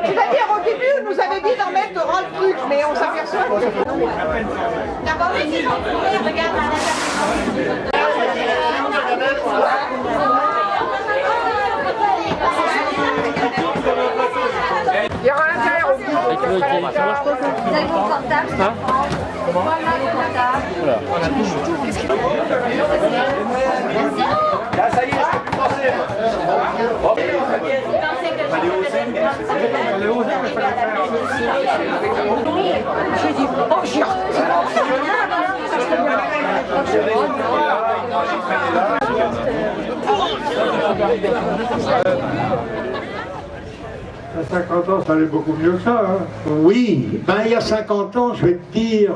C'est-à-dire au début, on nous avait dit d'en mettre dans le truc, mais on s'aperçoit que non. D'abord, regarde il y aura un verre au bout. Vous avez mon portable? Voilà mon portable. Là, ça y est, je peux plus passer. J'ai dit, oh, j'y À 50 ans, ça allait beaucoup mieux que ça. Hein. Oui, ben il y a 50 ans, je vais te dire,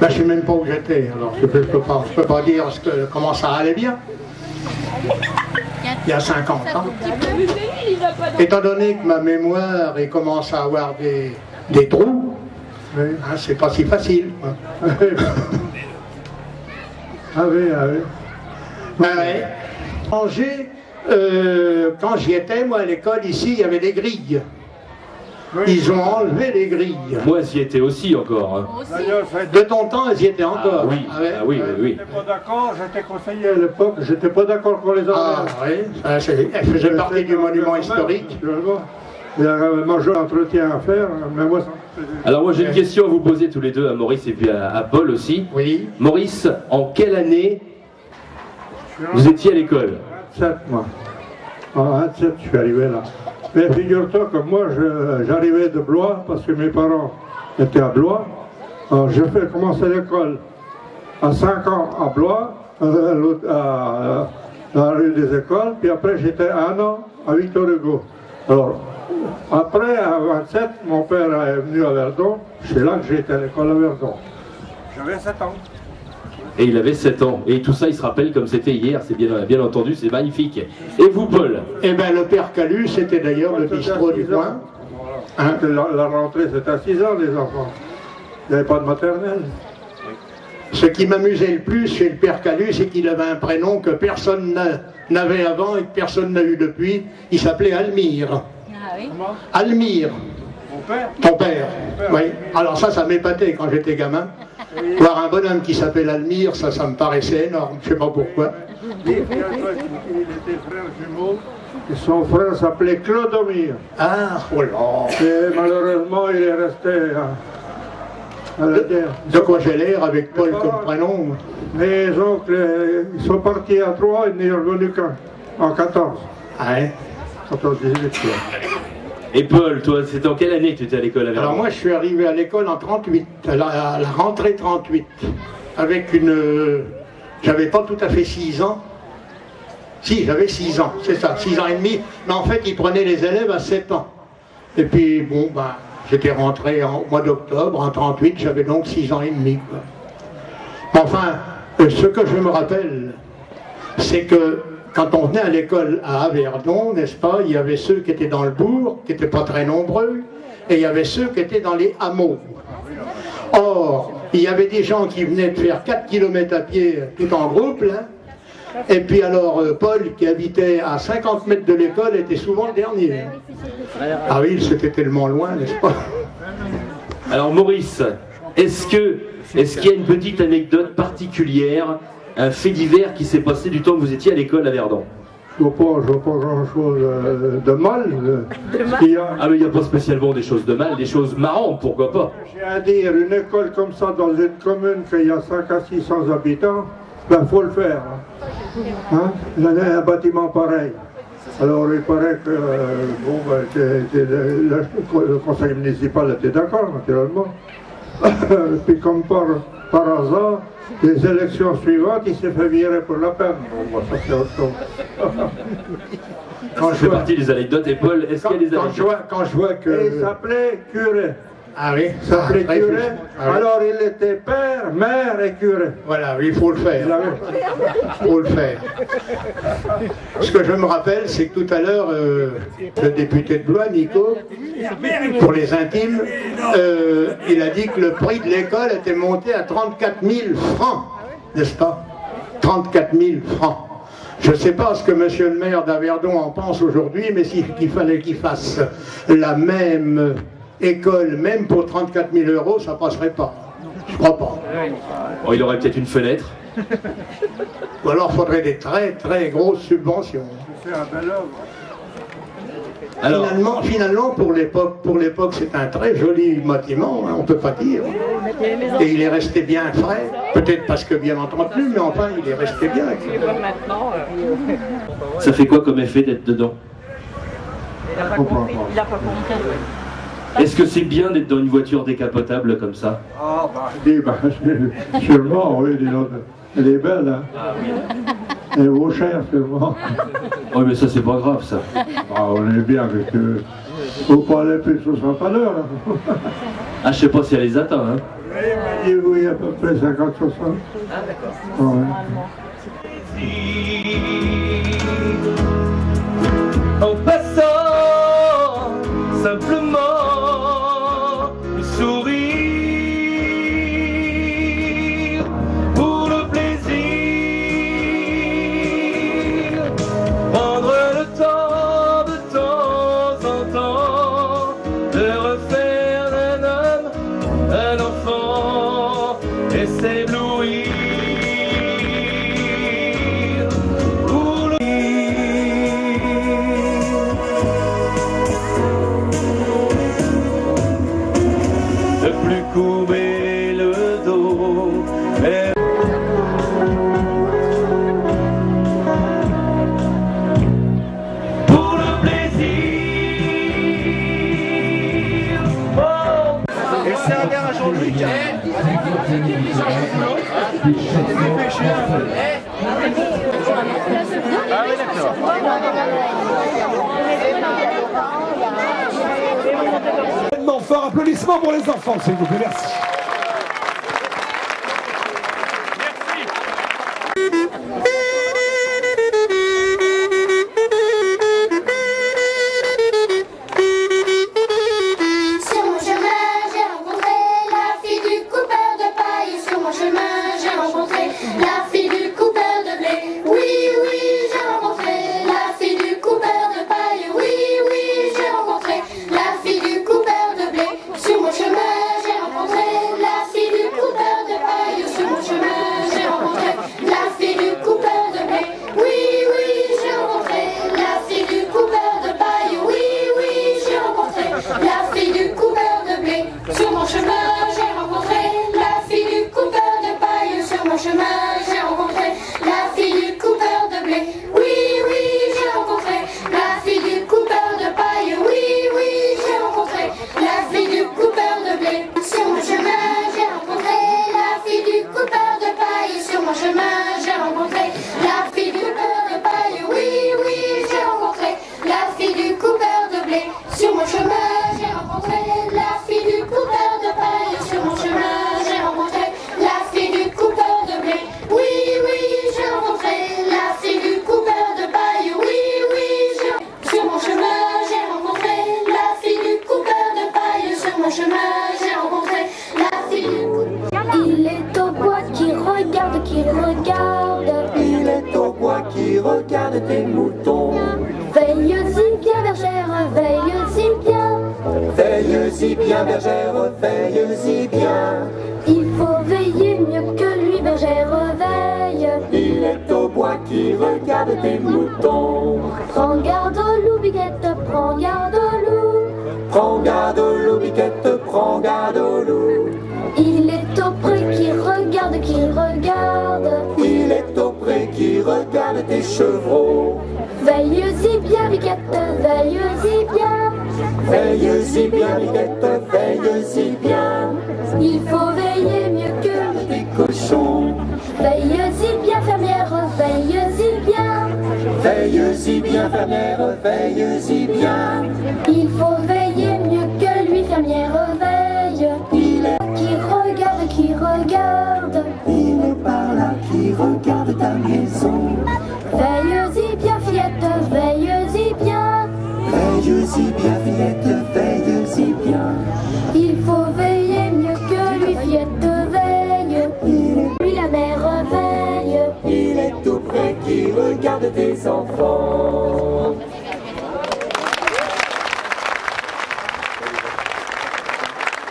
ben, je ne sais même pas où j'étais, alors je peux pas dire comment ça allait bien. Il y a 50 ans. Étant donné que ma mémoire commence à avoir des trous, Oui. hein, c'est pas si facile. Quoi. Ah oui, ah oui. Ben, ouais. Quand j'y étais, moi à l'école, ici, il y avait des grilles. Oui. Ils ont enlevé les grilles. Moi, j'y étais aussi encore. Hein. D'ailleurs, De ton temps, elles y étaient encore. Ah oui, Ah ouais. ah oui, oui, oui. j'étais pas d'accord, j'étais conseiller à l'époque, j'étais pas d'accord pour les Ah enlever. oui, elle faisait partie du monument historique. Il y a un majeur d'entretien à faire, mais moi ça me faisait... Alors moi j'ai une question à vous poser tous les deux, à Maurice et puis à Paul aussi. Oui. Maurice, en quelle année vous étiez à l'école? 27 moi. En 27 je suis arrivé là. Mais figure-toi que moi j'arrivais de Blois parce que mes parents étaient à Blois. Alors j'ai fait commencer l'école à 5 ans à Blois, à la rue des Écoles, puis après j'étais 1 an à Victor Hugo. Alors après à 27, mon père est venu à Verdon, c'est là que j'ai été à l'école à Verdon. J'avais 7 ans. Et il avait 7 ans. Et tout ça, il se rappelle comme c'était hier, c'est bien entendu, c'est magnifique. Et vous, Paul? Eh bien, le père Calu, c'était d'ailleurs le bistrot du coin. Hein? La rentrée, c'était à 6 ans, les enfants. Il n'y avait pas de maternelle. Ce qui m'amusait le plus chez le père Calu, c'est qu'il avait un prénom que personne n'avait avant et que personne n'a eu depuis. Il s'appelait Almire. Ah oui. Almire. Mon père? Ton père. Oui. Alors ça m'épatait quand j'étais gamin. Voir un bonhomme qui s'appelle Almire, ça me paraissait énorme. Je ne sais pas pourquoi. Il était frère jumeau. Et son frère s'appelait Clodomir. Ah, oh là. Et malheureusement, il est resté à la guerre. De quoi j'ai l'air avec Paul comme prénom? Mes oncles, ils sont partis à 3, ils n'y sont revenus qu'en 14. Ah, hein? 14-18. Et Paul, toi, c'était en quelle année que tu étais à l'école à Verdun? Alors moi, je suis arrivé à l'école en 38, à la rentrée 38, avec une... J'avais pas tout à fait 6 ans. Si, j'avais 6 ans, c'est ça, 6 ans et demi. Mais en fait, ils prenaient les élèves à 7 ans. Et puis, bon, ben, j'étais rentré au mois d'octobre, en 38, j'avais donc 6 ans et demi. Quoi. Mais enfin, ce que je me rappelle, c'est que quand on venait à l'école à Averdon, n'est-ce pas, il y avait ceux qui étaient dans le bourg, qui n'étaient pas très nombreux, et il y avait ceux qui étaient dans les hameaux. Or, il y avait des gens qui venaient de faire 4 km à pied tout en groupe, là, et puis alors Paul, qui habitait à 50 mètres de l'école, était souvent le dernier. Ah oui, c'était tellement loin, n'est-ce pas? Alors Maurice, est-ce qu'il y a une petite anecdote particulière, un fait divers qui s'est passé du temps que vous étiez à l'école à Verdun? Je vois pas grand-chose de mal. Ah mais il n'y a pas spécialement des choses de mal, des choses marrantes, pourquoi pas? J'ai à dire, une école comme ça dans une commune qui a 5 à 600 habitants, ben faut le faire. Hein? Il y en a un bâtiment pareil. Alors il paraît que bon, ben, le conseil municipal était d'accord, naturellement. Puis comme par hasard, les élections suivantes, il s'est fait virer pour la peine. Bon, ça c'est autre chose. Quand je fais partie des anecdotes, et Paul, est-ce qu'il y a des anecdotes? Quand je vois que... Et il s'appelait curé. Ah oui, Ça s'appelait très curé. juste. Ah oui. Alors il était père, mère et curé. Voilà, il faut le faire. Il avait- Faut le faire. Ce que je me rappelle, c'est que tout à l'heure, le député de Blois, Nico, pour les intimes, il a dit que le prix de l'école était monté à 34 000 francs, n'est-ce pas? 34 000 francs. Je ne sais pas ce que monsieur le maire d'Averdon en pense aujourd'hui, mais s'il fallait qu'il fasse la même école, même pour 34 000 euros, ça passerait pas. Je crois pas. Oh, il aurait peut-être une fenêtre. Ou alors il faudrait des très très grosses subventions. C'est un bel homme. Alors, Finalement, pour l'époque, c'est un très joli bâtiment, hein, on ne peut pas dire. Et il est resté bien frais, peut-être parce que bien entretenu, mais enfin, il est resté bien. ça fait quoi comme effet d'être dedans? Il n'a pas compris. Est-ce que c'est bien d'être dans une voiture décapotable comme ça? Ah, bah, je dis, bah, sûrement, oui, dis donc, elle est belle, hein. Elle vaut cher, sûrement. Oh, mais ça, c'est pas grave, ça. Ah, on est bien avec eux. Faut pas aller plus de 60 à l'heure, là. Ah, je sais pas si elle les atteint, hein. Oui, oui, à peu près 50-60. Ah, d'accord. Ouais. En passant, simplement, le sourire, pour le plaisir, prendre le temps de temps en temps, de refaire d'un homme un enfant et s'éblouir. Pour le de plus courber le dos. Et pour le plaisir. Oh. Et c'est un verre à Jean-Luc. Ah oui, d'accord. Fort applaudissement pour les enfants, s'il vous plaît, merci. Sur mon chemin, j'ai rencontré la fille du coupeur de paille. Sur mon chemin, j'ai rencontré la fille du coupeur de blé. Oui, oui, j'ai rencontré la fille du coupeur de paille. Oui, oui, j'ai rencontré la fille du coupeur de blé. Sur mon chemin, j'ai rencontré la fille du coupeur de paille. Sur mon chemin, j'ai rencontré la fille du coupeur de blé. Oui, oui, j'ai rencontré la fille du coupeur de paille. Oui, oui, j'ai rencontré la fille du coupeur de blé. Sur mon chemin, j'ai rencontré la fille du coupeur de paille. Sur mon chemin, j'ai rencontré la fille du coupeur de blé. Oui, oui, j'ai rencontré la fille du coupeur de paille. Oui, oui, j'ai rencontré la fille du coupeur de blé. Sur mon chemin, j'ai rencontré la fille du coupeur de paille. Sur mon chemin, j'ai rencontré la fille du coupeur de paille. Oui, oui, j'ai rencontré la fille du coupeur de blé. Sur mon chemin, j'ai rencontré la fille du coupeur de paille. Sur mon chemin, j'ai rencontré la fille du coupeur de blé. Oui, oui, j'ai rencontré la fille du coupeur de paille. Oui, oui, sur mon chemin, j'ai rencontré la fille du coupeur de paille. Sur mon chemin, j'ai rencontré la fille du coupeur. Il est au bois qui regarde, qui regarde. Il est au bois qui regarde tes moutons. Veille-y bien, bergère, veille-y bien. Veille-y bien, bergère, veille-y bien. Il faut veiller mieux que lui, bergère, veille. Il est au bois qui regarde tes moutons. Prends garde au loup, Biquette, prends garde au loup. Prends garde au loup, Biquette, prends garde au loup. Il est au pré qui regarde, qui regarde. Il est au pré qui regarde tes chevreaux. Veille-y bien, Biquette, veille-y bien. Veille-y bien, Biquette, veille-y bien. Il faut veiller mieux que tes cochons. Veille-y bien, fermière, veille-y bien. Veille-y bien, fermière, veille-y bien. Il faut veiller mieux que lui, fermière, veille. qui regarde ta maison. Veille-y bien, fillette, veille-y bien. Veille-y bien, fillette, veille-y bien. Il faut veiller mieux que lui, fillette, veille. Lui, la mère veille. Il est tout près qui regarde tes enfants.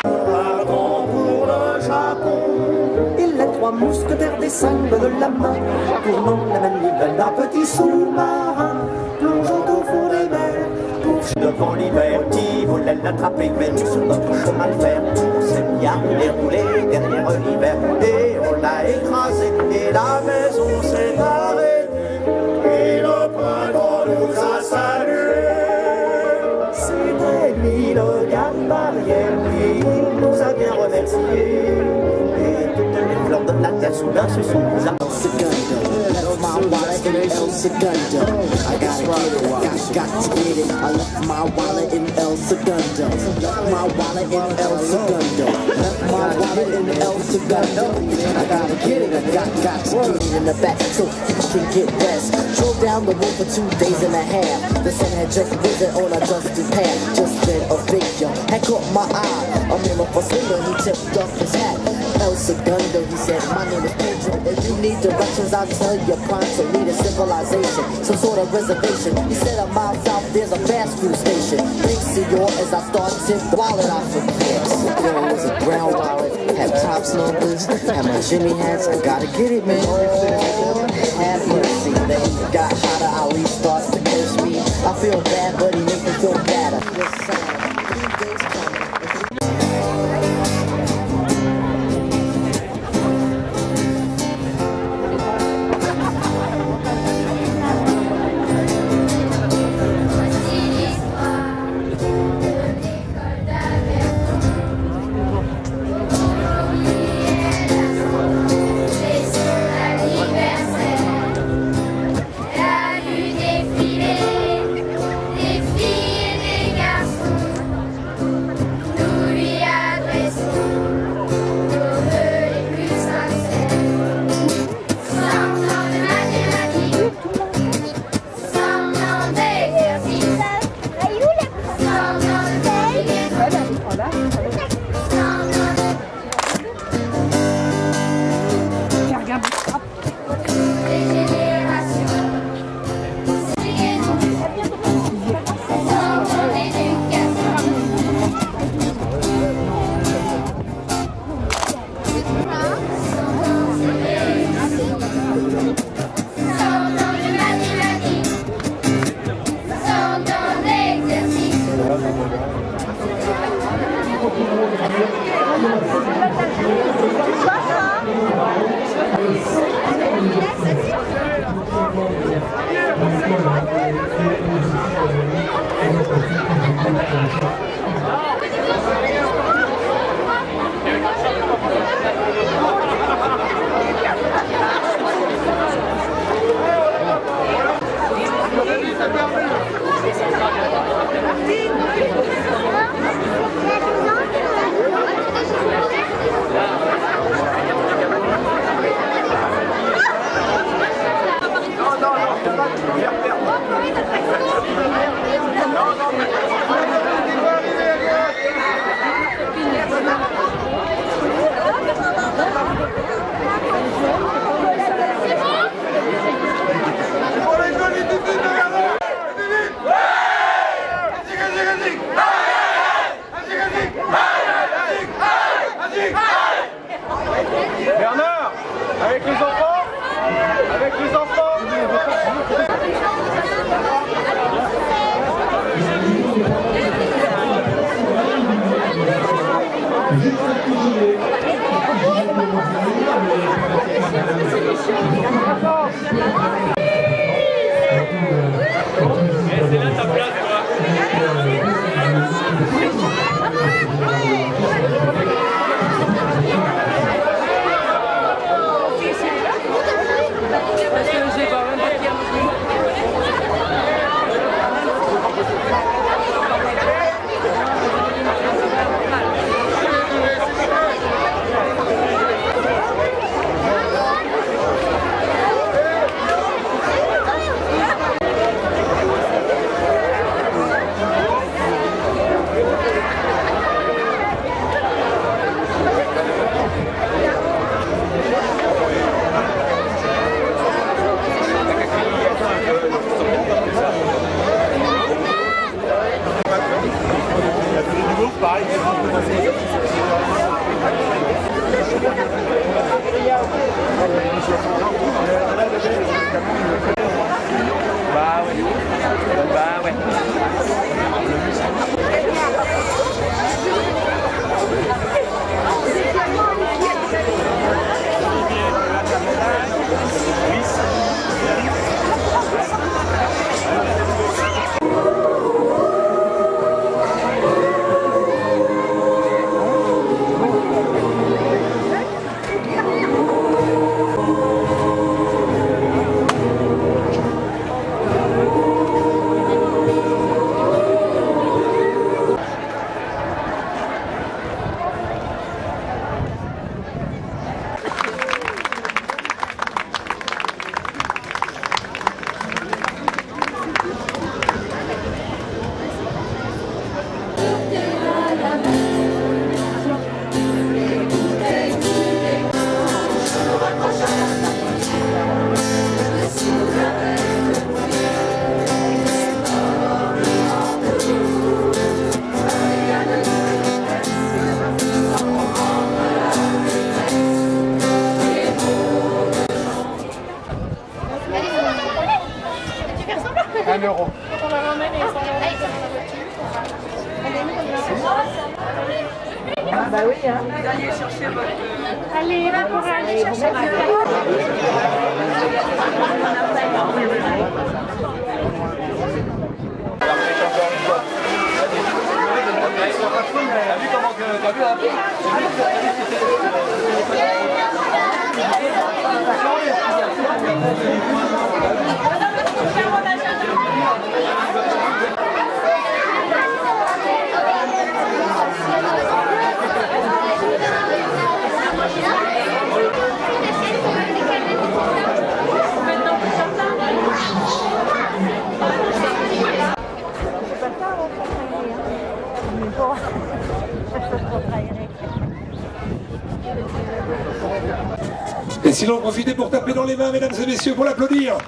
Partons pour le Japon. Et les trois mousquetaires descendent de la main, tournant la manivelle d'un petit sous-marin, plongeant au fond des mers. Devant l'hiver, qui voulait l'attraper, mais sur notre chemin de fer, on s'est mis à rouler derrière l'hiver, et on l'a écrasé, et la maison s'est arrêtée, et le printemps nous a salués. C'était lui le garde-barrière, puis il nous a bien remerciés, et toutes les fleurs de la terre soudain se sont mises à My wallet in El Segundo. I gotta get it, got to get it. I left my wallet in El Segundo. Left my wallet in El Segundo. Left my wallet in El Segundo. I gotta get it, I got to get it in the back so you can get rest. Drove down the road for 2 days and a half. The sun had just risen on a dusty path. Just then a figure had caught my eye. A man of a swinger, he tipped off his hat. El Segundo, he said, my name is Pedro. If you need directions, I'll tell you pronto. Need a civilization, some sort of reservation. He said a mile south, there's a fast food station. Thanks, senor, as I start to tip the wallet, I forget. There was a brown wallet, had Pop's numbers, had my Jimmy hats. I gotta get it, man. Have mercy, then he got hotter. Ali starts to curse me. I feel bad, but he makes me feel better. Yes, sir. 3 days coming. Bah ouais. Bah oui, hein. Allez, va pour aller chercher Et si l'on profitait pour taper dans les mains, mesdames et messieurs, pour l'applaudir.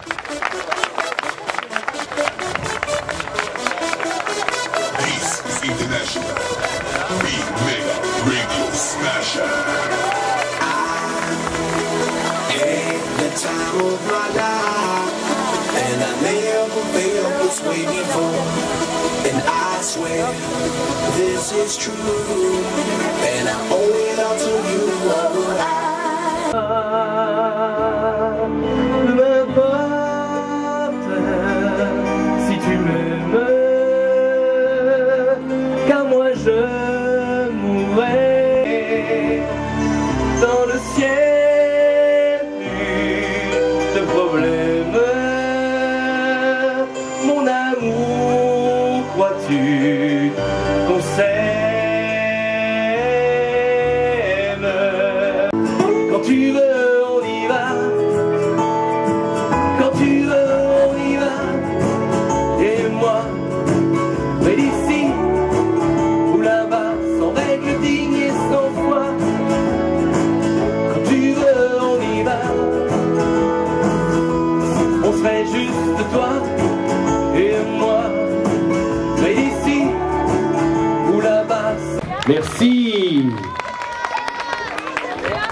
This is International Big Mega Radio Smasher. At the time of my life, and I never felt what's waiting for. And I swear this is true, and I owe it all to you. Peu importe si tu m'aimes, car moi je mourrai dans le ciel de problèmes. Mon amour, crois-tu qu'on s'aime? Quand tu veux, on y va. Quand tu veux, on y va. Et moi, près d'ici ou là-bas, sans règles dignes et sans foi. Quand tu veux, on y va. On serait juste toi et moi, près d'ici ou là-bas. Merci.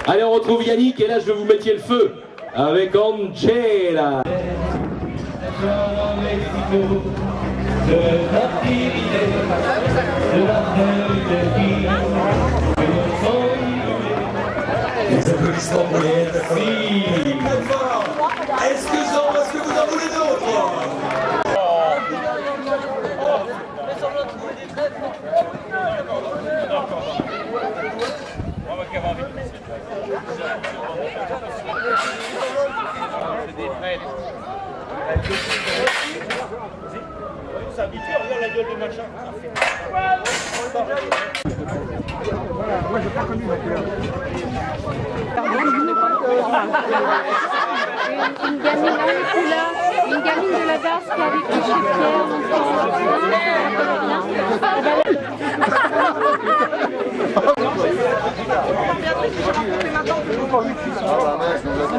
Allez, on retrouve Yannick et là je vais vous mettre le feu avec Angela. Les applaudissements pour les filles. Est-ce que vous en voulez d'autres? S'habituer, regarde la gueule de machin. Moi, j'ai pas connu la couleur. Une gamine dans les couleurs, une gamine de la Darse qui a vécu chez Pierre.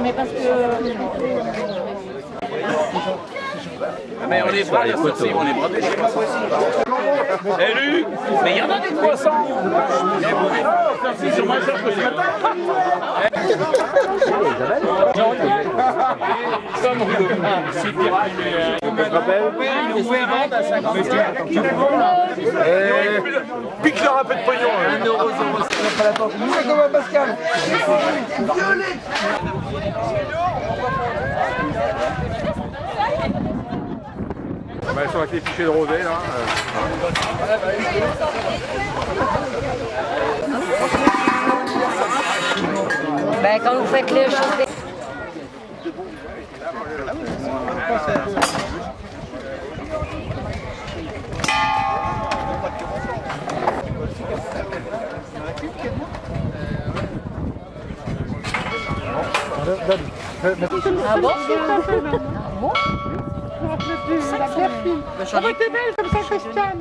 Mais parce que... Mais on est bras, on est bradés chez moi aussi. Élu, mais il y en a des 300. Ils sont moins chers que ce matin. Comme Je te rappelle. Pique-leur un peu de pognon. 1 €. C'est comme un Pascal. Ils sont avec les fichiers de rosé là. Ben, quand vous faites le chanter. Ah bon? Ah bon? Ça va être belle comme ça, Christiane.